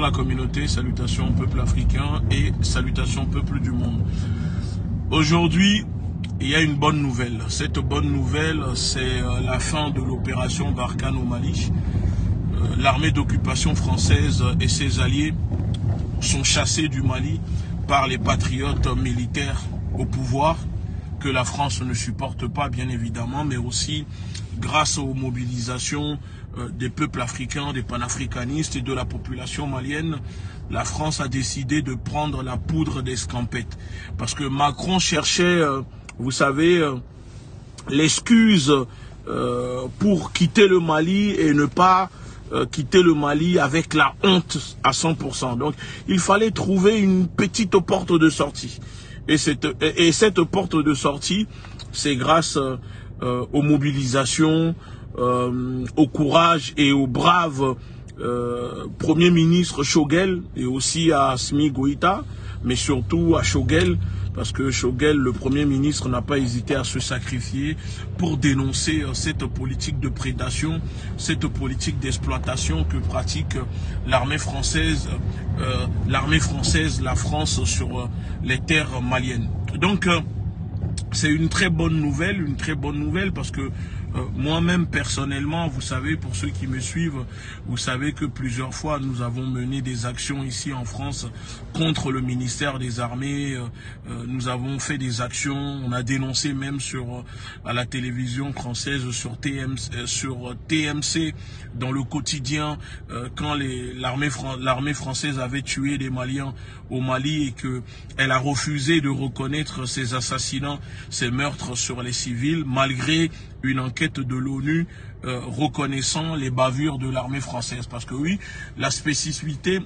La communauté, salutations au peuple africain et salutations au peuple du monde. Aujourd'hui, il y a une bonne nouvelle. Cette bonne nouvelle, c'est la fin de l'opération Barkhane au Mali. L'armée d'occupation française et ses alliés sont chassés du Mali par les patriotes militaires au pouvoir, que la France ne supporte pas bien évidemment, mais aussi grâce aux mobilisations des peuples africains, des panafricanistes et de la population malienne, la France a décidé de prendre la poudre d'escampette. Parce que Macron cherchait, vous savez, l'excuse pour quitter le Mali et ne pas quitter le Mali avec la honte à 100%. Donc il fallait trouver une petite porte de sortie. Et cette porte de sortie, c'est grâce aux mobilisations, au courage et au brave Premier ministre Choguel et aussi à Assimi Goïta, mais surtout à Choguel, parce que Choguel, le Premier ministre, n'a pas hésité à se sacrifier pour dénoncer cette politique de prédation, cette politique d'exploitation que pratique l'armée française, la France sur les terres maliennes. Donc, c'est une très bonne nouvelle parce que moi-même personnellement, vous savez, pour ceux qui me suivent, vous savez que plusieurs fois nous avons mené des actions ici en France contre le ministère des Armées. Nous avons fait des actions, on a dénoncé même à la télévision française sur TMC dans le quotidien quand l'armée française avait tué des Maliens au Mali et que elle a refusé de reconnaître ces assassinats, ces meurtres sur les civils, malgré une enquête de l'ONU reconnaissant les bavures de l'armée française. Parce que oui, la spécialité,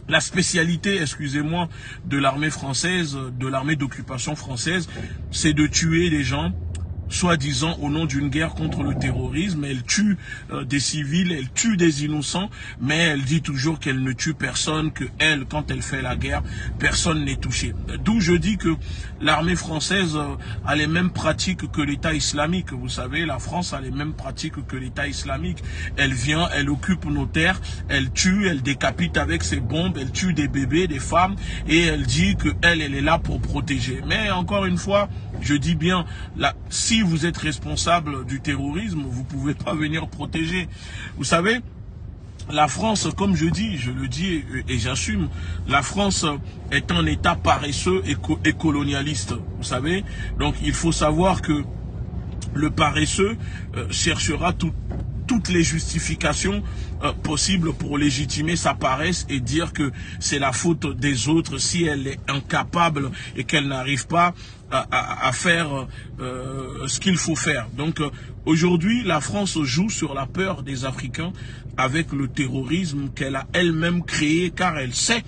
la spécialité, excusez-moi, de l'armée française, de l'armée d'occupation française, c'est de tuer des gens, soi-disant au nom d'une guerre contre le terrorisme. Elle tue des civils, elle tue des innocents, mais elle dit toujours qu'elle ne tue personne, que elle, quand elle fait la guerre, personne n'est touché. D'où je dis que l'armée française a les mêmes pratiques que l'État islamique. Vous savez, la France a les mêmes pratiques que l'État islamique. Elle vient, elle occupe nos terres, elle tue, elle décapite avec ses bombes, elle tue des bébés, des femmes, et elle dit que elle est là pour protéger. Mais encore une fois, je dis bien, si vous êtes responsable du terrorisme, vous ne pouvez pas venir protéger. Vous savez, la France, comme je le dis et j'assume, la France est un État paresseux et colonialiste. Vous savez, donc il faut savoir que le paresseux cherchera toutes les justifications possibles pour légitimer sa paresse et dire que c'est la faute des autres si elle est incapable et qu'elle n'arrive pas à faire ce qu'il faut faire. Donc aujourd'hui, la France joue sur la peur des Africains avec le terrorisme qu'elle a elle-même créé, car elle sait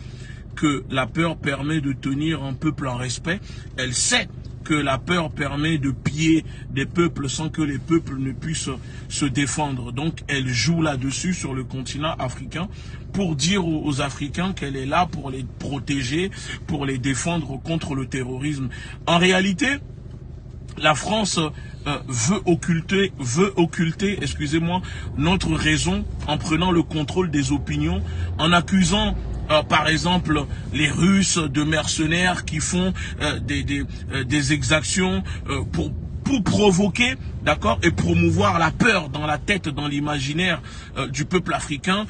que la peur permet de tenir un peuple en respect. Elle sait que la peur permet de piller des peuples sans que les peuples ne puissent se défendre. Donc elle joue là-dessus sur le continent africain pour dire aux Africains qu'elle est là pour les protéger, pour les défendre contre le terrorisme. En réalité, la France veut occulter, excusez-moi, notre raison en prenant le contrôle des opinions, en accusant par exemple les Russes de mercenaires qui font des exactions pour provoquer, d'accord, et promouvoir la peur dans la tête, dans l'imaginaire du peuple africain.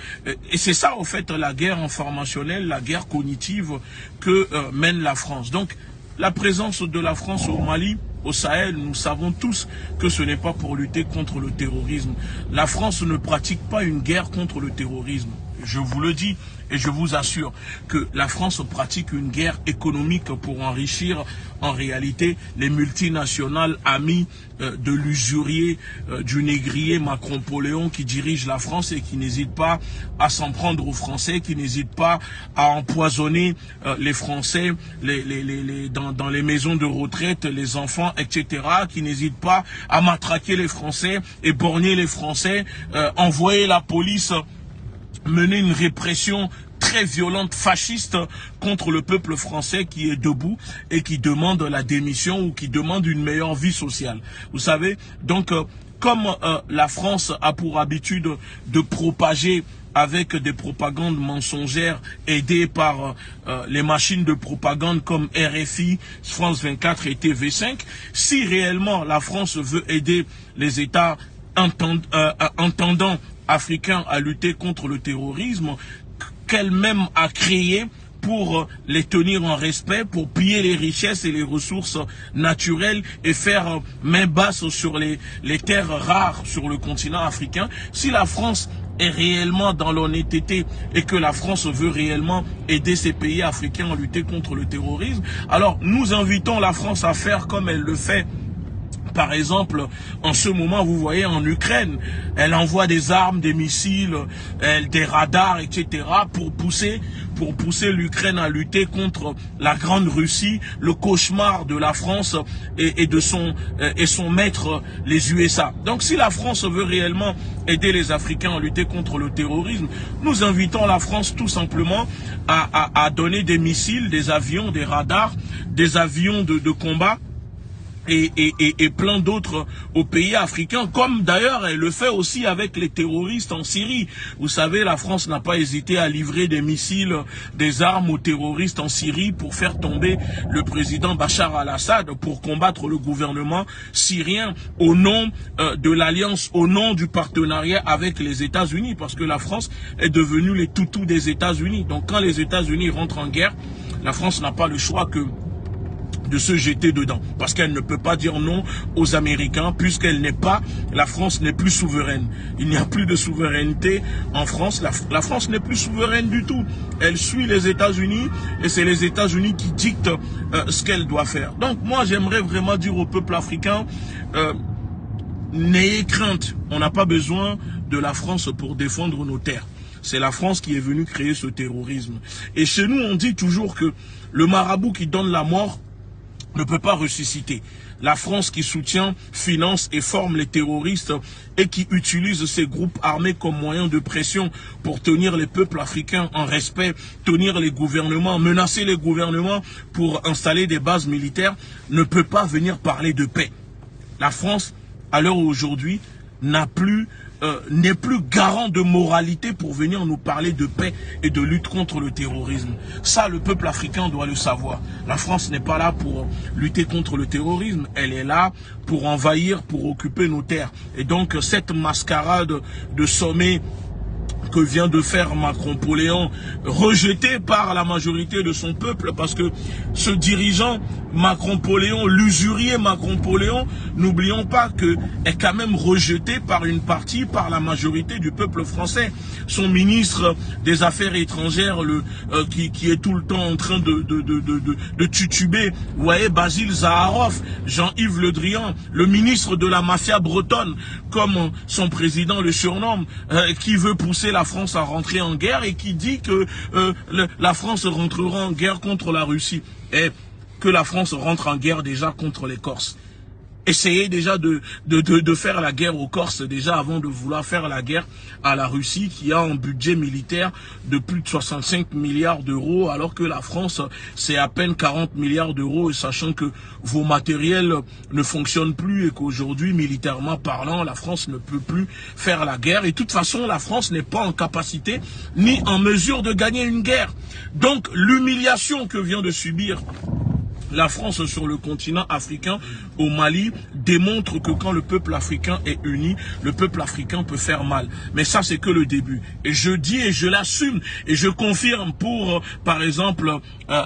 Et c'est ça, au fait, la guerre informationnelle, la guerre cognitive que mène la France. Donc, la présence de la France au Mali, au Sahel, nous savons tous que ce n'est pas pour lutter contre le terrorisme. La France ne pratique pas une guerre contre le terrorisme. Je vous le dis et je vous assure que la France pratique une guerre économique pour enrichir en réalité les multinationales amies de l'usurier, du négrier Macron-Poléon qui dirige la France et qui n'hésite pas à s'en prendre aux Français, qui n'hésite pas à empoisonner les Français dans les maisons de retraite, les enfants, etc., qui n'hésite pas à matraquer les Français, éborgner les Français, envoyer la police mener une répression très violente, fasciste, contre le peuple français qui est debout et qui demande la démission ou qui demande une meilleure vie sociale. Vous savez, donc, comme la France a pour habitude de propager avec des propagandes mensongères aidées par les machines de propagande comme RFI, France 24 et TV5. Si réellement la France veut aider les États entendants africains à lutter contre le terrorisme, qu'elle-même a créé pour les tenir en respect, pour piller les richesses et les ressources naturelles et faire main basse sur les terres rares sur le continent africain. Si la France est réellement dans l'honnêteté et que la France veut réellement aider ces pays africains à lutter contre le terrorisme, alors nous invitons la France à faire comme elle le fait. Par exemple, en ce moment, vous voyez, en Ukraine, elle envoie des armes, des missiles, des radars, etc. pour pousser l'Ukraine à lutter contre la grande Russie, le cauchemar de la France et son maître, les USA. Donc, si la France veut réellement aider les Africains à lutter contre le terrorisme, nous invitons la France tout simplement à donner des missiles, des avions, des radars, des avions de combat, et plein d'autres aux pays africains, comme d'ailleurs elle le fait aussi avec les terroristes en Syrie. Vous savez, la France n'a pas hésité à livrer des missiles, des armes aux terroristes en Syrie pour faire tomber le président Bachar al-Assad, pour combattre le gouvernement syrien au nom de l'alliance, au nom du partenariat avec les États-Unis, parce que la France est devenue les toutous des États-Unis. Donc quand les États-Unis rentrent en guerre, la France n'a pas le choix que de se jeter dedans, parce qu'elle ne peut pas dire non aux Américains, puisqu'elle n'est pas, la France n'est plus souveraine. Il n'y a plus de souveraineté en France. La France n'est plus souveraine du tout. Elle suit les États-Unis et c'est les États-Unis qui dictent ce qu'elle doit faire. Donc moi j'aimerais vraiment dire au peuple africain, n'ayez crainte, on n'a pas besoin de la France pour défendre nos terres. C'est la France qui est venue créer ce terrorisme. Et chez nous on dit toujours que le marabout qui donne la mort ne peut pas ressusciter. La France qui soutient, finance et forme les terroristes et qui utilise ces groupes armés comme moyen de pression pour tenir les peuples africains en respect, tenir les gouvernements, menacer les gouvernements pour installer des bases militaires, ne peut pas venir parler de paix. La France, à l'heure aujourd'hui, n'est plus garant de moralité pour venir nous parler de paix et de lutte contre le terrorisme. Ça, le peuple africain doit le savoir. La France n'est pas là pour lutter contre le terrorisme. Elle est là pour envahir, pour occuper nos terres. Et donc, cette mascarade de sommet que vient de faire Macron-Poléon, rejeté par la majorité de son peuple, parce que ce dirigeant Macron-Poléon, l'usurier Macron-Poléon, n'oublions pas que est quand même rejeté par une partie, par la majorité du peuple français. Son ministre des Affaires étrangères, qui est tout le temps en train de tutuber, vous voyez, Basile Zaharov, Jean-Yves Le Drian, le ministre de la mafia bretonne, comme son président le surnomme, qui veut pousser la France à rentrer en guerre et qui dit que la France rentrera en guerre contre la Russie. Et que la France rentre en guerre déjà contre les Corses. Essayez déjà de faire la guerre aux Corses déjà avant de vouloir faire la guerre à la Russie qui a un budget militaire de plus de 65 milliards d'euros alors que la France c'est à peine 40 milliards d'euros, sachant que vos matériels ne fonctionnent plus et qu'aujourd'hui militairement parlant la France ne peut plus faire la guerre et de toute façon la France n'est pas en capacité ni en mesure de gagner une guerre. Donc l'humiliation que vient de subir la France sur le continent africain, au Mali, démontre que quand le peuple africain est uni, le peuple africain peut faire mal. Mais ça, c'est que le début. Et je dis et je l'assume et je confirme pour, par exemple,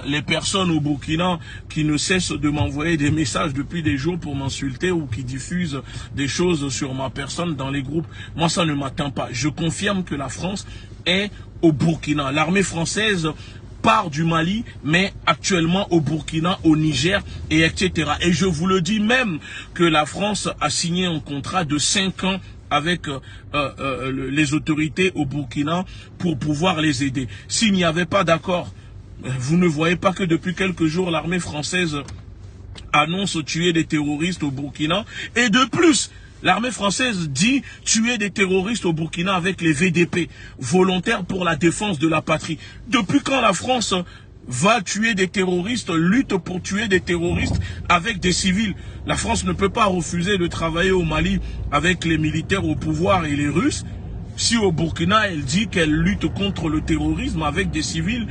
les personnes au Burkina qui ne cessent de m'envoyer des messages depuis des jours pour m'insulter ou qui diffusent des choses sur ma personne dans les groupes. Moi, ça ne m'atteint pas. Je confirme que la France est au Burkina. L'armée française part du Mali, mais actuellement au Burkina, au Niger, et etc. Et je vous le dis même que la France a signé un contrat de 5 ans avec les autorités au Burkina pour pouvoir les aider. S'il n'y avait pas d'accord, vous ne voyez pas que depuis quelques jours, l'armée française annonce tuer des terroristes au Burkina. Et de plus, l'armée française dit tuer des terroristes au Burkina avec les VDP, volontaires pour la défense de la patrie. Depuis quand la France va tuer des terroristes, lutte pour tuer des terroristes avec des civils? La France ne peut pas refuser de travailler au Mali avec les militaires au pouvoir et les Russes si au Burkina, elle dit qu'elle lutte contre le terrorisme avec des civils,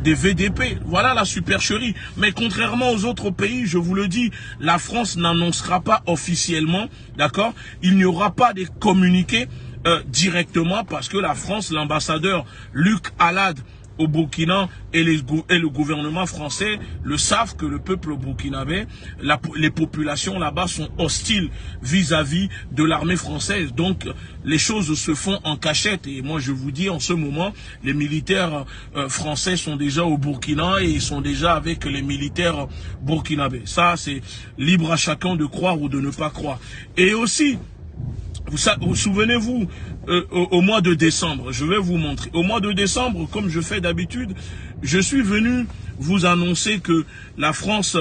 des VDP. Voilà la supercherie. Mais contrairement aux autres pays, je vous le dis, la France n'annoncera pas officiellement, d'accord? Il n'y aura pas de communiqués directement parce que la France, l'ambassadeur Luc Alad au Burkina et le gouvernement français le savent que le peuple burkinabé, les populations là-bas sont hostiles vis-à-vis de l'armée française. Donc les choses se font en cachette. Et moi je vous dis, en ce moment, les militaires français sont déjà au Burkina et ils sont déjà avec les militaires burkinabés. Ça, c'est libre à chacun de croire ou de ne pas croire. Et aussi, vous souvenez-vous, au mois de décembre, je vais vous montrer. Au mois de décembre, comme je fais d'habitude, je suis venu vous annoncer que la France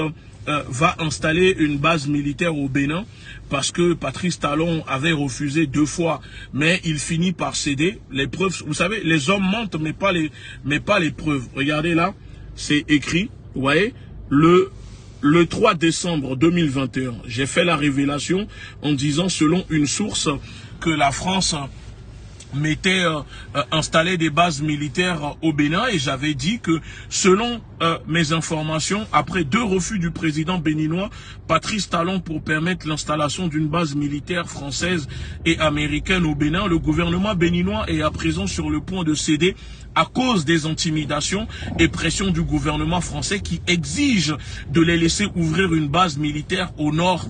va installer une base militaire au Bénin parce que Patrice Talon avait refusé 2 fois, mais il finit par céder. Les preuves, vous savez, les hommes mentent, mais pas les preuves. Regardez là, c'est écrit, vous voyez, le 3 décembre 2021, j'ai fait la révélation en disant, selon une source, que la France mettait installé des bases militaires au Bénin, et j'avais dit que selon mes informations, après 2 refus du président béninois Patrice Talon pour permettre l'installation d'une base militaire française et américaine au Bénin, le gouvernement béninois est à présent sur le point de céder à cause des intimidations et pressions du gouvernement français qui exige de les laisser ouvrir une base militaire au nord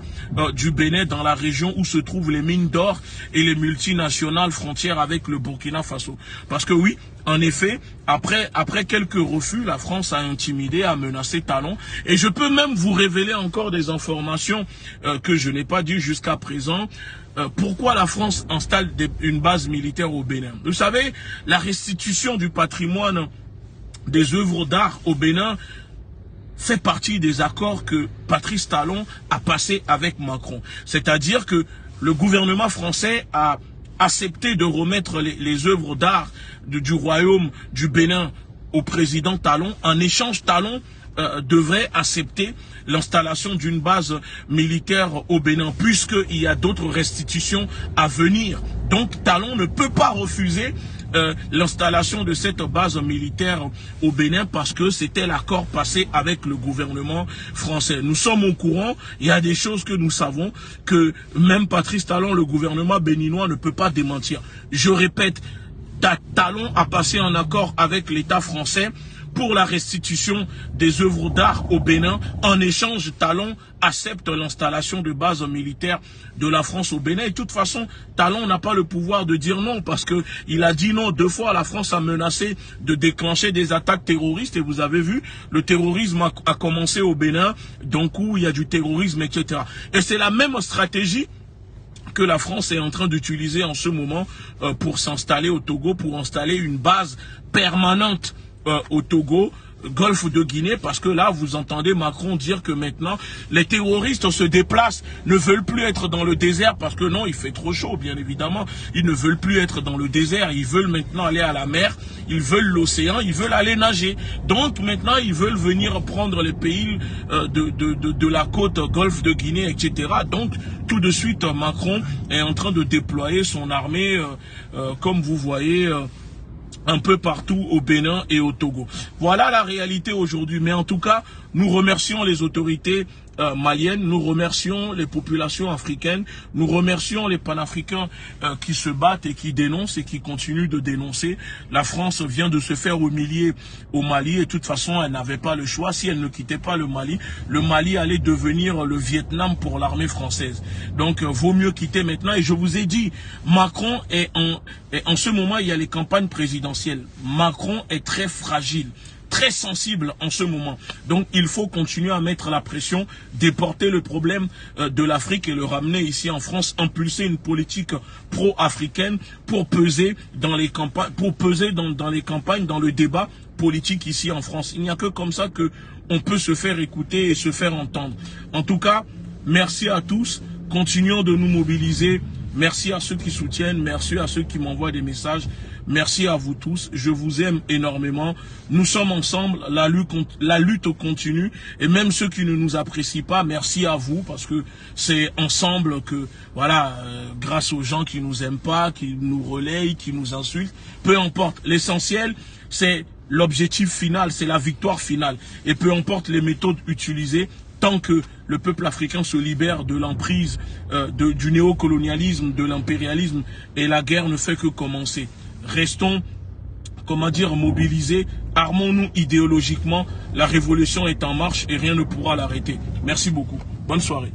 du Bénin, dans la région où se trouvent les mines d'or et les multinationales frontières avec le Burkina Faso. Parce que oui, en effet, après quelques refus, la France a intimidé, a menacé Talon. Et je peux même vous révéler encore des informations que je n'ai pas dit jusqu'à présent. Pourquoi la France installe une base militaire au Bénin? Vous savez, la restitution du patrimoine des œuvres d'art au Bénin fait partie des accords que Patrice Talon a passés avec Macron. C'est-à-dire que le gouvernement français a accepté de remettre les œuvres d'art du royaume du Bénin au président Talon. En échange, Talon devrait accepter l'installation d'une base militaire au Bénin, puisqu'il y a d'autres restitutions à venir. Donc Talon ne peut pas refuser l'installation de cette base militaire au Bénin parce que c'était l'accord passé avec le gouvernement français. Nous sommes au courant, il y a des choses que nous savons que même Patrice Talon, le gouvernement béninois, ne peut pas démentir. Je répète, Talon a passé un accord avec l'État français pour la restitution des œuvres d'art au Bénin. En échange, Talon accepte l'installation de bases militaires de la France au Bénin. Et de toute façon, Talon n'a pas le pouvoir de dire non, parce que il a dit non 2 fois. La France a menacé de déclencher des attaques terroristes. Et vous avez vu, le terrorisme a commencé au Bénin, donc où il y a du terrorisme, etc. Et c'est la même stratégie que la France est en train d'utiliser en ce moment pour s'installer au Togo, pour installer une base permanente au Togo, Golfe de Guinée, parce que là, vous entendez Macron dire que maintenant, les terroristes se déplacent, ne veulent plus être dans le désert, parce que non, il fait trop chaud, bien évidemment. Ils ne veulent plus être dans le désert, ils veulent maintenant aller à la mer, ils veulent l'océan, ils veulent aller nager. Donc maintenant, ils veulent venir prendre les pays de la côte Golfe de Guinée, etc. Donc, tout de suite, Macron est en train de déployer son armée, comme vous voyez, un peu partout au Bénin et au Togo. Voilà la réalité aujourd'hui. Mais en tout cas, nous remercions les autorités maliennes, nous remercions les populations africaines, nous remercions les panafricains qui se battent et qui dénoncent et qui continuent de dénoncer. La France vient de se faire humilier au Mali et de toute façon, elle n'avait pas le choix. Si elle ne quittait pas le Mali allait devenir le Vietnam pour l'armée française. Donc, vaut mieux quitter maintenant. Et je vous ai dit, Macron est en ce moment, il y a les campagnes présidentielles. Macron est très fragile, très sensible en ce moment. Donc, il faut continuer à mettre la pression, déporter le problème de l'Afrique et le ramener ici en France, impulser une politique pro-africaine pour peser dans les campagnes, dans le débat politique ici en France. Il n'y a que comme ça que on peut se faire écouter et se faire entendre. En tout cas, merci à tous. Continuons de nous mobiliser. Merci à ceux qui soutiennent, merci à ceux qui m'envoient des messages. Merci à vous tous. Je vous aime énormément. Nous sommes ensemble. La lutte continue. Et même ceux qui ne nous apprécient pas, merci à vous parce que c'est ensemble que, voilà, grâce aux gens qui nous aiment pas, qui nous relayent, qui nous insultent, peu importe. L'essentiel, c'est l'objectif final, c'est la victoire finale. Et peu importe les méthodes utilisées, tant que le peuple africain se libère de l'emprise du néocolonialisme, de l'impérialisme, et la guerre ne fait que commencer. Restons, comment dire, mobilisés, armons-nous idéologiquement, la révolution est en marche et rien ne pourra l'arrêter. Merci beaucoup. Bonne soirée.